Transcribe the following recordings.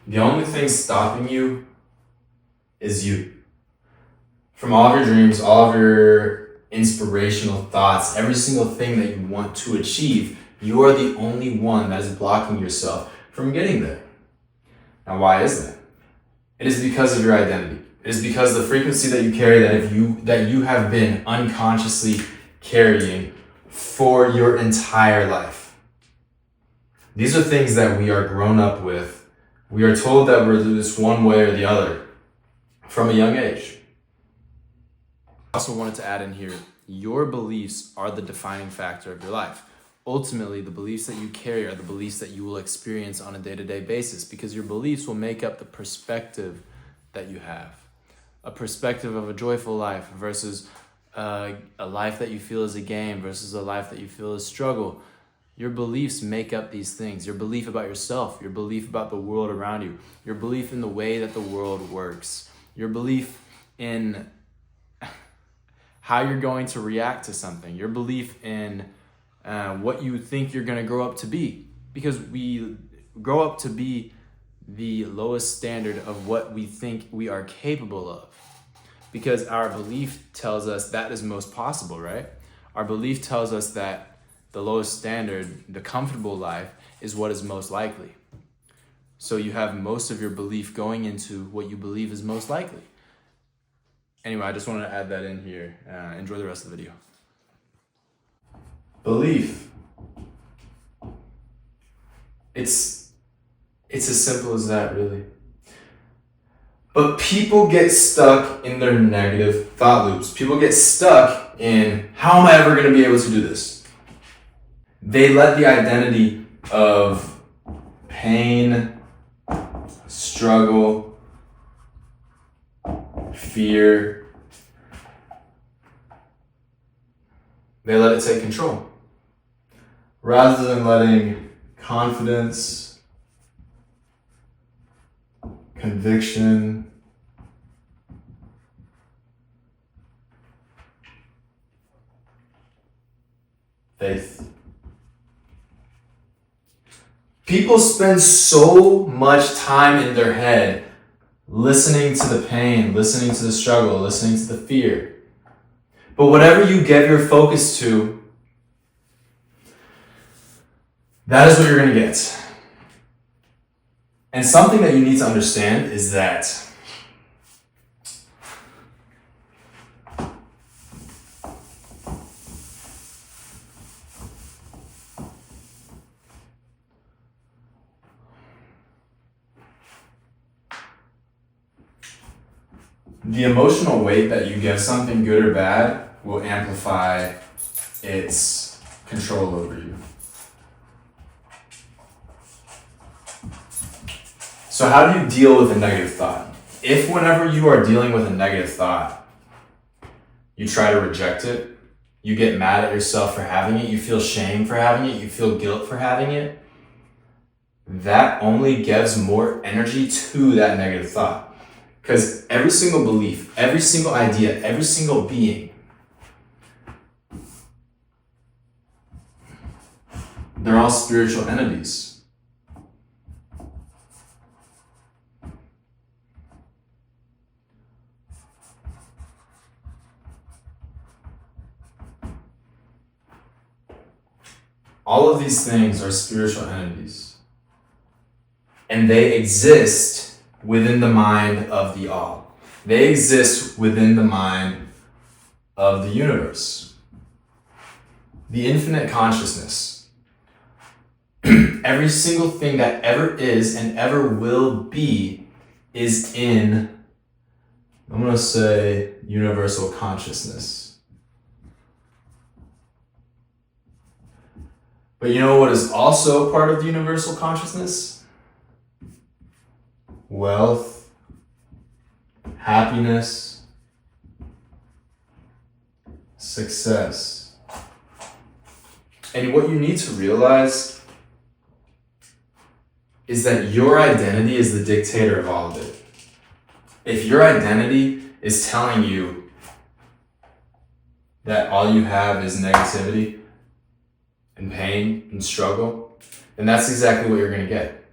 The only thing stopping you is you. From all of your dreams, all of your inspirational thoughts, every single thing that you want to achieve, you are the only one that is blocking yourself from getting there. Now, why is that? It is because of your identity. It is because the frequency that you carry that you have been unconsciously carrying for your entire life. These are things that we are grown up with. We are told that we're this one way or the other from a young age. I also wanted to add in here, your beliefs are the defining factor of your life. Ultimately, the beliefs that you carry are the beliefs that you will experience on a day-to-day basis, because your beliefs will make up the perspective that you have. A perspective of a joyful life versus a life that you feel is a game versus a life that you feel is struggle. Your beliefs make up these things. Your belief about yourself, your belief about the world around you, your belief in the way that the world works, your belief in how you're going to react to something, your belief in what you think you're going to grow up to be. Because we grow up to be the lowest standard of what we think we are capable of. Because our belief tells us that is most possible, right? Our belief tells us that the lowest standard, the comfortable life, is what is most likely. So you have most of your belief going into what you believe is most likely. Anyway, I just wanted to add that in here. Enjoy the rest of the video. Belief. It's as simple as that, really. But people get stuck in their negative thought loops. People get stuck in, how am I ever going to be able to do this? They let the identity of pain, struggle, fear, they let it take control. Rather than letting confidence, conviction, faith. People spend so much time in their head listening to the pain, listening to the struggle, listening to the fear. But whatever you give your focus to, that is what you're going to get. And something that you need to understand is that the emotional weight that you give something, good or bad, will amplify its control over you. So how do you deal with a negative thought? If whenever you are dealing with a negative thought, you try to reject it, you get mad at yourself for having it, you feel shame for having it, you feel guilt for having it, that only gives more energy to that negative thought. Because every single belief, every single idea, every single being, they're all spiritual entities. All of these things are spiritual entities. And they exist within the mind of the all. They exist within the mind of the universe. The infinite consciousness. Every single thing that ever is and ever will be is in, I'm going to say, universal consciousness. But you know what is also part of the universal consciousness? Wealth, happiness, success. And what you need to realize is that your identity is the dictator of all of it. If your identity is telling you that all you have is negativity and pain and struggle, then that's exactly what you're going to get.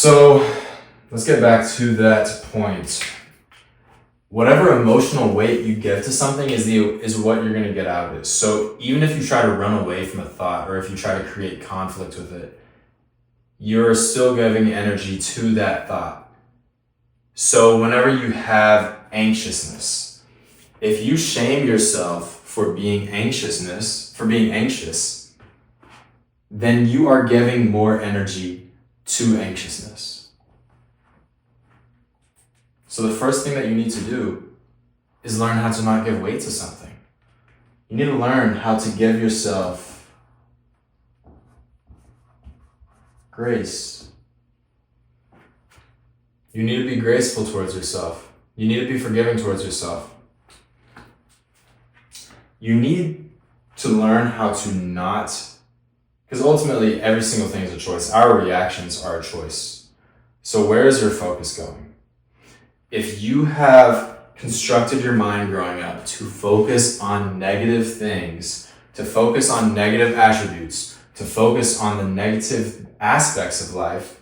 So let's get back to that point. Whatever emotional weight you give to something is what you're going to get out of it. So even if you try to run away from a thought or if you try to create conflict with it, you're still giving energy to that thought. So whenever you have anxiousness, if you shame yourself for being anxious, then you are giving more energy to anxiousness. So the first thing that you need to do is learn how to not give weight to something. You need to learn how to give yourself grace. You need to be graceful towards yourself. You need to be forgiving towards yourself. You need to learn how to not, because ultimately every single thing is a choice. Our reactions are a choice. So where is your focus going? If you have constructed your mind growing up to focus on negative things, to focus on negative attributes, to focus on the negative aspects of life,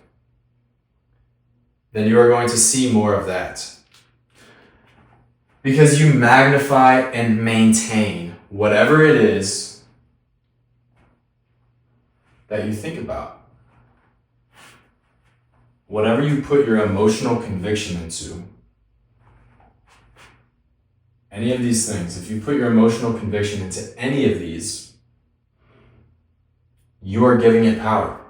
then you are going to see more of that. Because you magnify and maintain whatever it is that you think about. Whatever you put your emotional conviction into, any of these things, if you put your emotional conviction into any of these, you are giving it power.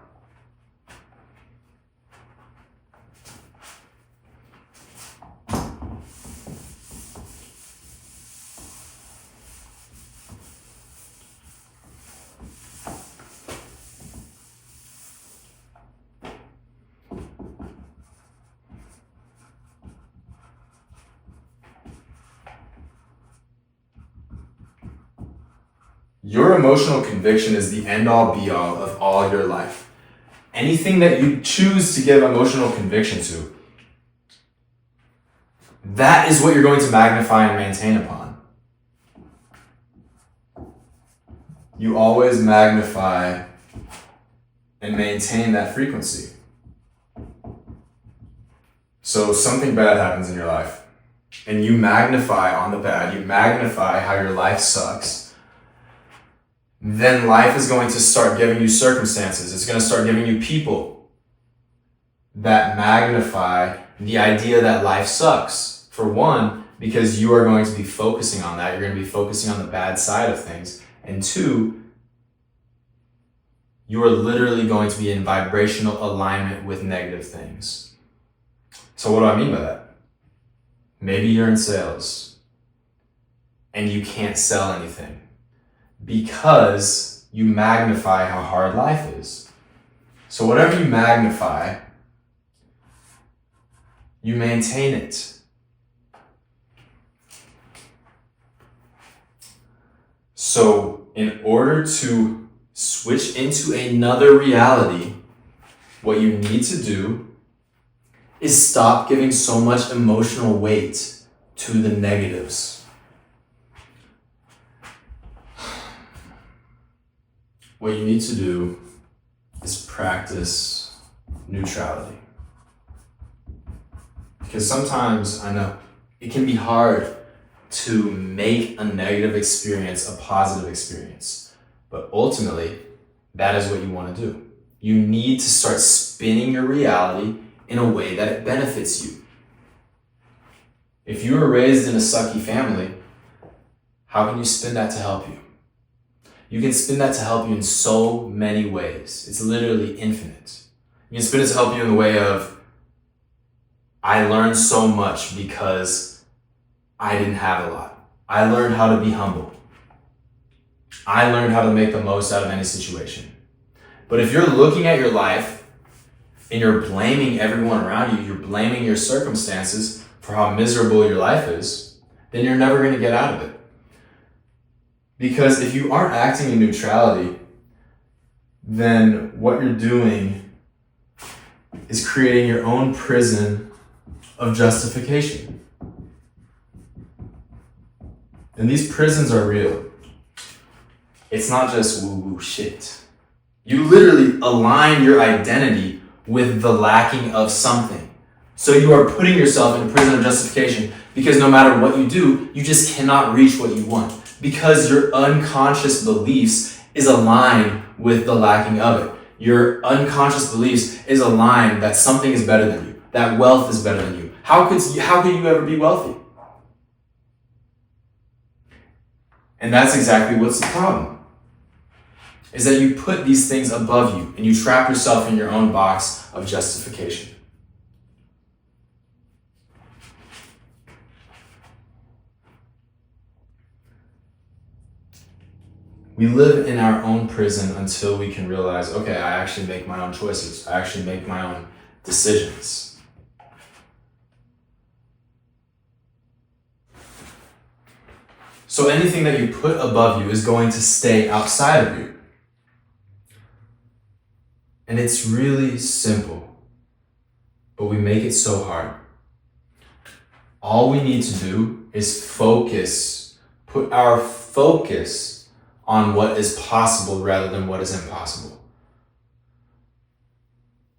Your emotional conviction is the end-all be-all of all your life. Anything that you choose to give emotional conviction to, that is what you're going to magnify and maintain upon. You always magnify and maintain that frequency. So something bad happens in your life, and you magnify on the bad, you magnify how your life sucks, then life is going to start giving you circumstances. It's going to start giving you people that magnify the idea that life sucks. For one, because you are going to be focusing on that. You're going to be focusing on the bad side of things. And two, you are literally going to be in vibrational alignment with negative things. So what do I mean by that? Maybe you're in sales and you can't sell anything, because you magnify how hard life is. So whatever you magnify, you maintain it. So in order to switch into another reality, what you need to do is stop giving so much emotional weight to the negatives. What you need to do is practice neutrality. Because sometimes, I know, it can be hard to make a negative experience a positive experience. But ultimately, that is what you want to do. You need to start spinning your reality in a way that it benefits you. If you were raised in a sucky family, how can you spin that to help you? You can spin that to help you in so many ways. It's literally infinite. You can spin it to help you in the way of, I learned so much because I didn't have a lot. I learned how to be humble. I learned how to make the most out of any situation. But if you're looking at your life and you're blaming everyone around you, you're blaming your circumstances for how miserable your life is, then you're never going to get out of it. Because if you aren't acting in neutrality, then what you're doing is creating your own prison of justification. And these prisons are real. It's not just woo-woo shit. You literally align your identity with the lacking of something. So you are putting yourself in a prison of justification because no matter what you do, you just cannot reach what you want because your unconscious beliefs is aligned with the lacking of it. Your unconscious beliefs is aligned that something is better than you, that wealth is better than you. How could you ever be wealthy? And that's exactly what's the problem. Is that you put these things above you and you trap yourself in your own box of justification. We live in our own prison until we can realize, okay, I actually make my own choices. I actually make my own decisions. So anything that you put above you is going to stay outside of you. And it's really simple, but we make it so hard. All we need to do is focus, put our focus on what is possible rather than what is impossible.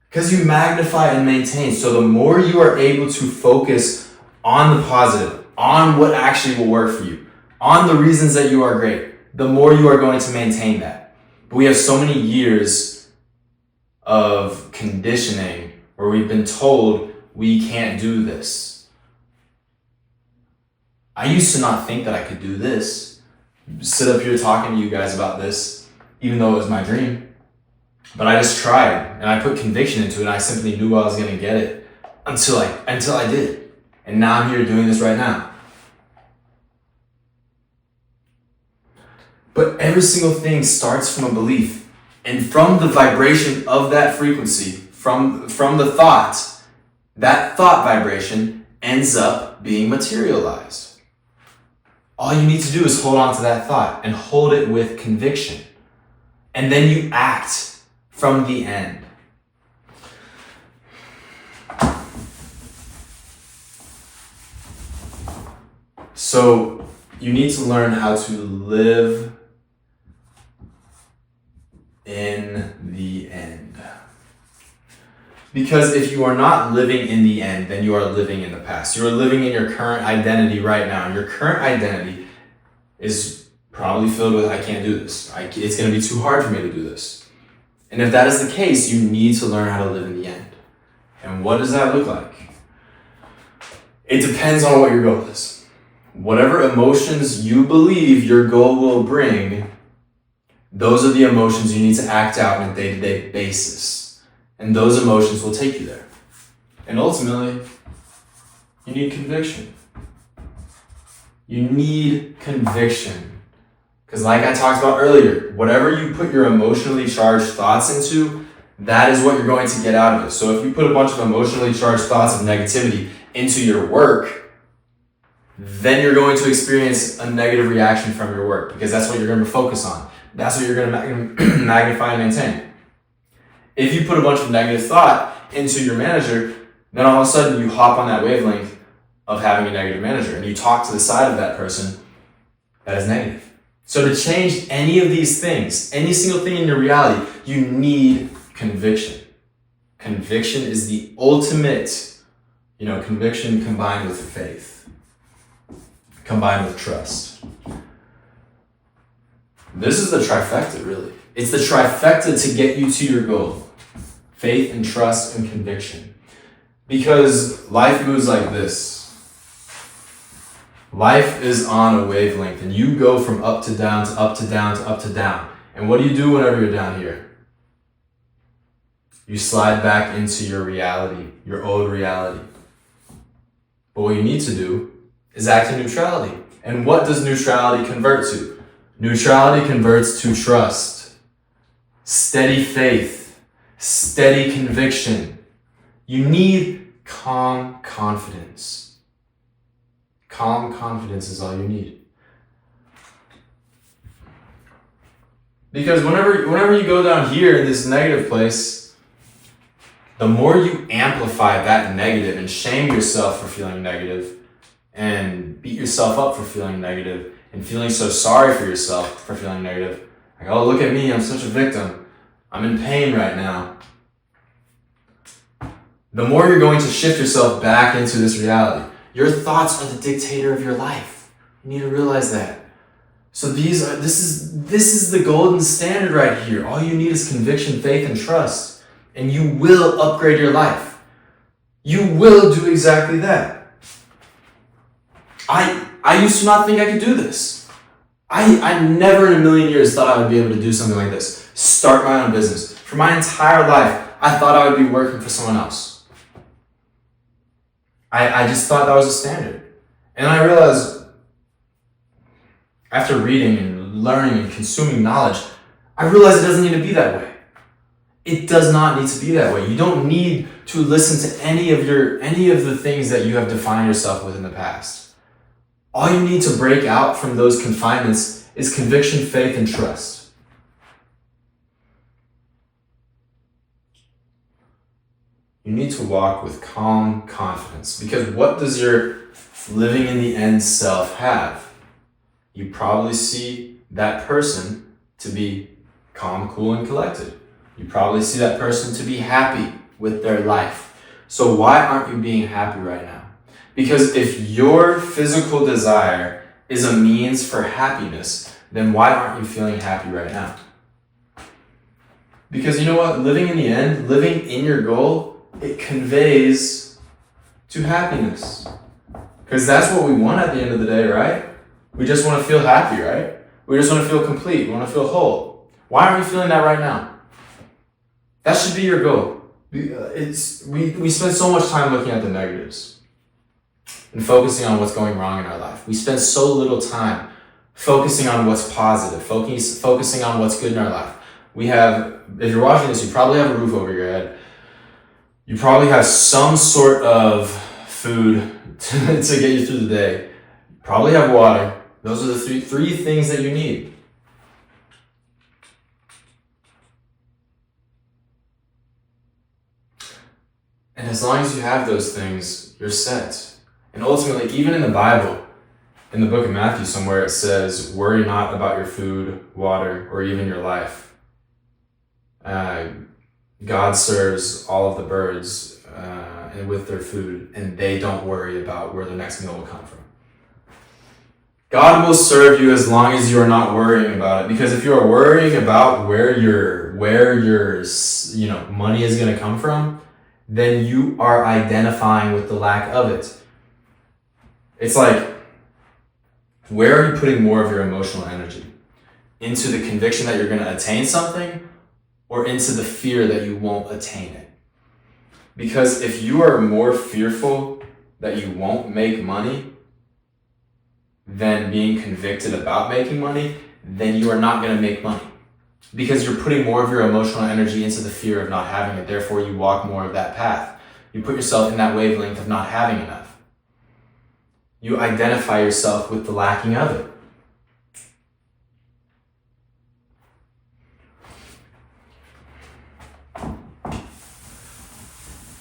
Because you magnify and maintain. So the more you are able to focus on the positive, on what actually will work for you, on the reasons that you are great, the more you are going to maintain that. But we have so many years of conditioning where we've been told we can't do this. I used to not think that I could do this. Sit up here talking to you guys about this, even though it was my dream. But I just tried and I put conviction into it and I simply knew I was going to get it until I did. And now I'm here doing this right now. But every single thing starts from a belief. And from the vibration of that frequency, from the thought, that thought vibration ends up being materialized. All you need to do is hold on to that thought and hold it with conviction. And then you act from the end. So you need to learn how to live in the end. Because if you are not living in the end, then you are living in the past. You are living in your current identity right now. And your current identity is probably filled with, I can't do this. It's going to be too hard for me to do this. And if that is the case, you need to learn how to live in the end. And what does that look like? It depends on what your goal is. Whatever emotions you believe your goal will bring, those are the emotions you need to act out on a day-to-day basis. And those emotions will take you there. And ultimately, you need conviction. You need conviction. Because like I talked about earlier, whatever you put your emotionally charged thoughts into, that is what you're going to get out of it. So if you put a bunch of emotionally charged thoughts of negativity into your work, then you're going to experience a negative reaction from your work because that's what you're going to focus on. That's what you're going to magnify and maintain. If you put a bunch of negative thought into your manager, then all of a sudden you hop on that wavelength of having a negative manager and you talk to the side of that person that is negative. So to change any of these things, any single thing in your reality, you need conviction. Conviction is the ultimate, conviction combined with faith, combined with trust. This is the trifecta, really. It's the trifecta to get you to your goal. Faith and trust and conviction. Because life moves like this. Life is on a wavelength and you go from up to down to up to down to up to down. And what do you do whenever you're down here? You slide back into your reality, your old reality. But what you need to do is act in neutrality. And what does neutrality convert to? Neutrality converts to trust, steady faith, steady conviction. You need calm confidence. Calm confidence is all you need. Because whenever you go down here in this negative place, the more you amplify that negative and shame yourself for feeling negative and beat yourself up for feeling negative, and feeling so sorry for yourself for feeling negative. Like, oh, look at me, I'm such a victim. I'm in pain right now. the more you're going to shift yourself back into this reality. Your thoughts are the dictator of your life. You need to realize that. So this is the golden standard right here. All you need is conviction, faith, and trust. And you will upgrade your life. You will do exactly that. I used to not think I could do this. I never in a million years thought I would be able to do something like this. Start my own business. For my entire life, I thought I would be working for someone else. I just thought that was a standard. And I realized, after reading and learning and consuming knowledge, I realized it doesn't need to be that way. It does not need to be that way. You don't need to listen to any of the things that you have defined yourself with in the past. All you need to break out from those confinements is conviction, faith, and trust. You need to walk with calm confidence, because what does your living in the end self have? You probably see that person to be calm, cool, and collected. You probably see that person to be happy with their life. So why aren't you being happy right now? Because if your physical desire is a means for happiness, then why aren't you feeling happy right now? Because you know what? Living in the end, living in your goal, it conveys to happiness. Because that's what we want at the end of the day, right? We just want to feel happy, right? We just want to feel complete. We want to feel whole. Why aren't you feeling that right now? That should be your goal. We spend so much time looking at the negatives and focusing on what's going wrong in our life. We spend so little time focusing on what's positive, focusing on what's good in our life. We have, if you're watching this, you probably have a roof over your head. You probably have some sort of food to get you through the day. You probably have water. Those are the three things that you need. And as long as you have those things, you're set. And ultimately, even in the Bible, in the book of Matthew somewhere, it says, worry not about your food, water, or even your life. God serves all of the birds and with their food, and they don't worry about where the next meal will come from. God will serve you as long as you are not worrying about it. Because if you are worrying about where your money is going to come from, then you are identifying with the lack of it. It's like, where are you putting more of your emotional energy? Into the conviction that you're going to attain something, or into the fear that you won't attain it? Because if you are more fearful that you won't make money than being convicted about making money, then you are not going to make money. Because you're putting more of your emotional energy into the fear of not having it. Therefore, you walk more of that path. You put yourself in that wavelength of not having enough. You identify yourself with the lacking of it.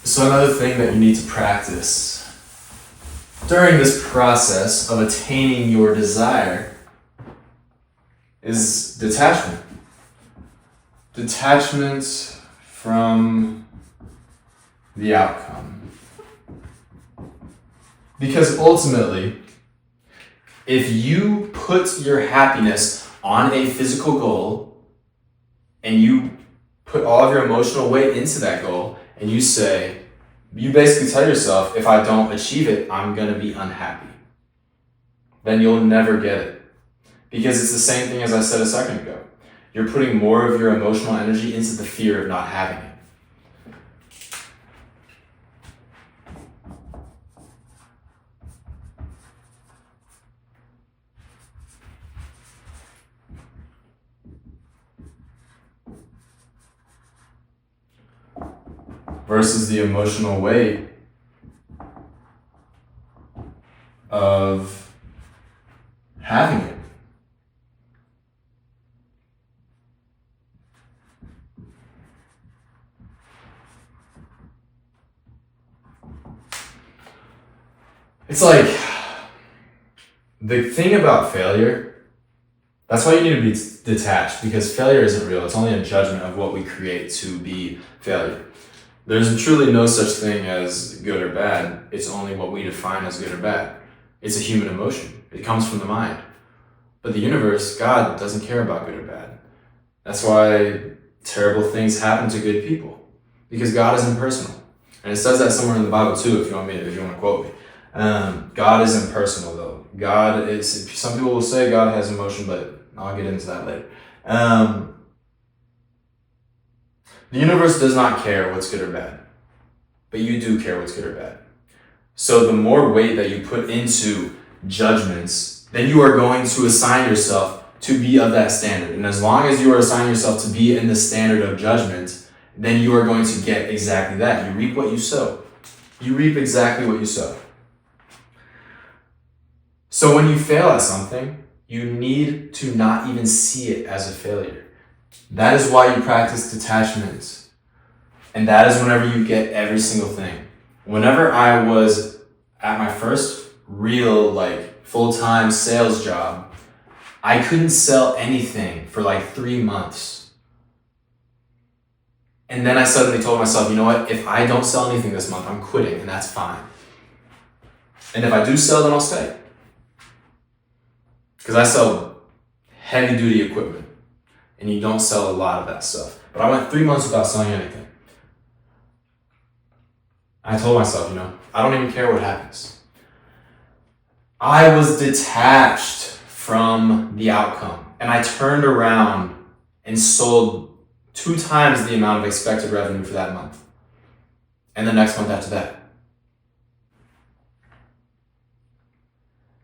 So another thing that you need to practice during this process of attaining your desire is detachment. Detachment from the outcome. Because ultimately, if you put your happiness on a physical goal and you put all of your emotional weight into that goal, and you basically tell yourself, if I don't achieve it, I'm going to be unhappy. Then you'll never get it. Because it's the same thing as I said a second ago. You're putting more of your emotional energy into the fear of not having it. Versus the emotional weight of having it. It's like, the thing about failure, that's why you need to be detached, because failure isn't real. It's only a judgment of what we create to be failure. There's truly no such thing as good or bad. It's only what we define as good or bad. It's a human emotion. It comes from the mind. But the universe, God, doesn't care about good or bad. That's why terrible things happen to good people. Because God is impersonal. And it says that somewhere in the Bible too, if you want to quote me. God is impersonal though. God is, some people will say God has emotion, but I'll get into that later. The universe does not care what's good or bad, but you do care what's good or bad. So the more weight that you put into judgments, then you are going to assign yourself to be of that standard. And as long as you are assigning yourself to be in the standard of judgment, then you are going to get exactly that. You reap what you sow. You reap exactly what you sow. So when you fail at something, you need to not even see it as a failure. That is why you practice detachment. And that is whenever you get every single thing. Whenever I was at my first real, full-time sales job, I couldn't sell anything for 3 months. And then I suddenly told myself, you know what? If I don't sell anything this month, I'm quitting, and that's fine. And if I do sell, then I'll stay. Because I sell heavy-duty equipment, and you don't sell a lot of that stuff. But I went 3 months without selling anything. I told myself, I don't even care what happens. I was detached from the outcome, and I turned around and sold 2 times the amount of expected revenue for that month, and the next month after that.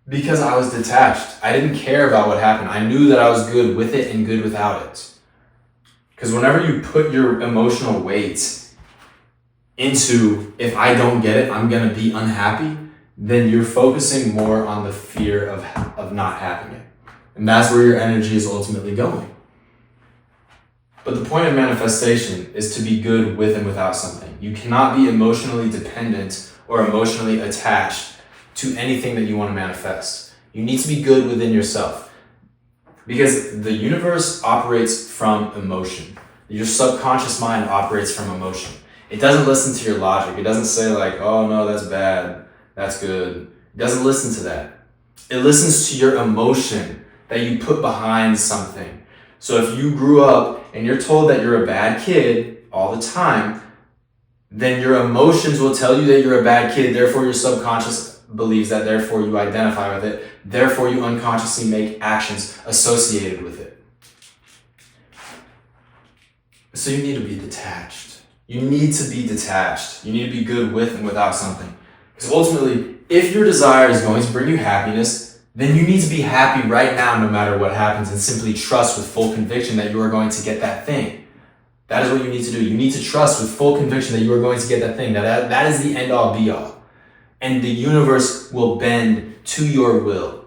Because I was detached. I didn't care about what happened. I knew that I was good with it and good without it. Because whenever you put your emotional weight into, if I don't get it, I'm going to be unhappy, then you're focusing more on the fear of not having it. And that's where your energy is ultimately going. But the point of manifestation is to be good with and without something. You cannot be emotionally dependent or emotionally attached to anything that you want to manifest. You need to be good within yourself. Because the universe operates from emotion. Your subconscious mind operates from emotion. It doesn't listen to your logic. It doesn't say oh no, that's bad, that's good. It doesn't listen to that. It listens to your emotion that you put behind something. So if you grew up and you're told that you're a bad kid all the time, then your emotions will tell you that you're a bad kid, therefore your subconscious believes that, therefore you identify with it, therefore you unconsciously make actions associated with it. So you need to be detached. You need to be detached. You need to be good with and without something. Because ultimately, if your desire is going to bring you happiness, then you need to be happy right now no matter what happens, and simply trust with full conviction that you are going to get that thing. That is what you need to do. You need to trust with full conviction that you are going to get that thing. That is the end all be all. And the universe will bend to your will.